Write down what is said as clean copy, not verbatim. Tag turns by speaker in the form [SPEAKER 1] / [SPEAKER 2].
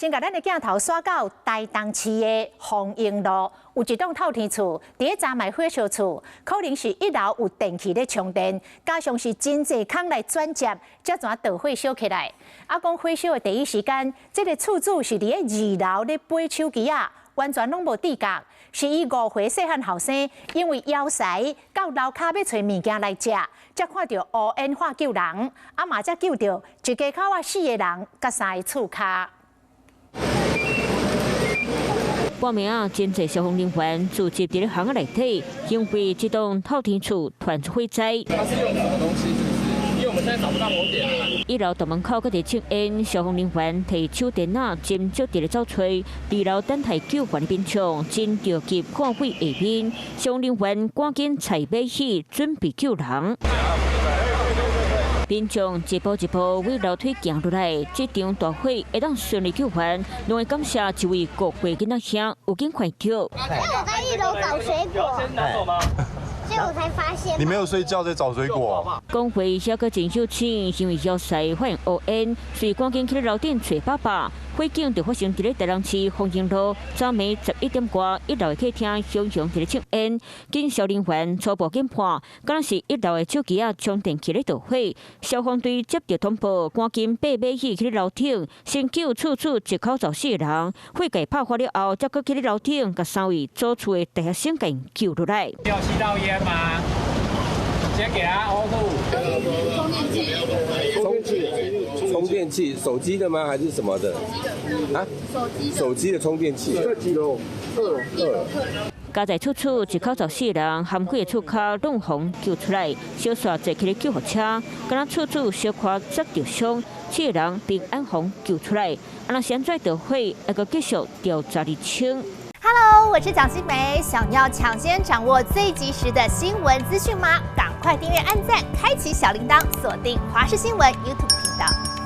[SPEAKER 1] 先把咱的镜头刷到台东市的丰英路，有一栋透天厝，伫个炸卖火烧厝，可能是一楼有电器咧充电，加上是真济空来转接，才全导火烧起来。啊，讲火烧的第一时间，这个厝主是伫个2楼咧背手机啊，完全拢无知觉，是伊5岁细汉后生，因为枵塞到楼骹要找物件来食，才看到乌烟化救人，啊嘛才救到一家口啊4个人，甲3个厝骹。
[SPEAKER 2] 半暝啊，真侪消防人员聚集伫咧巷仔内底，因为这栋透天厝传出火灾。
[SPEAKER 3] 它是用什么东西？是不是？因为我们现在找不到火点啊。
[SPEAKER 2] 1楼大门口搁伫抽烟，消防人员摕手电筒斟酌伫咧走找。2楼等待救援的民众真着急看火下面，消防人员赶紧踩尾起，准备救人。 民众一步一步为楼梯行落来，这场大火会当顺利救援，拢会感谢一位5岁囡仔兄有紧看到。
[SPEAKER 4] 因为我在1楼找水果，所以我才发现。
[SPEAKER 5] 你没有睡觉在找水果？
[SPEAKER 2] 讲话还阁真小声，因为枵塞发现乌烟，所以赶紧去楼顶找爸爸。火警就发生伫咧台东市丰英路昨暝11点多，1楼的客厅熊熊伫咧抽烟。经消人员初步检判，可能是1楼的手机啊充电器咧导火。消防队接到通报，赶紧爬尾去咧楼顶，先救厝主一口14个人。火警爆发了后，才阁去咧楼顶，甲3位租厝的大学生给救落来。
[SPEAKER 3] 有吸到烟吗？先给他呕吐。
[SPEAKER 6] 充电器，手机的吗？还是什么的？啊？手机的充电器。这几楼？2楼。
[SPEAKER 2] 家在厝厝一口14人，含几个厝骹弄红救出来，小刷坐起咧救护车，敢若厝主小可砸着伤，7个人平安红救出来。啊，若现在导火，还阁继续调查厘清。
[SPEAKER 7] Hello， 我是蒋欣梅。想要抢先掌握最及时的新闻资讯吗？赶快订阅、按赞、开启小铃铛，锁定华视新闻 YouTube 频道。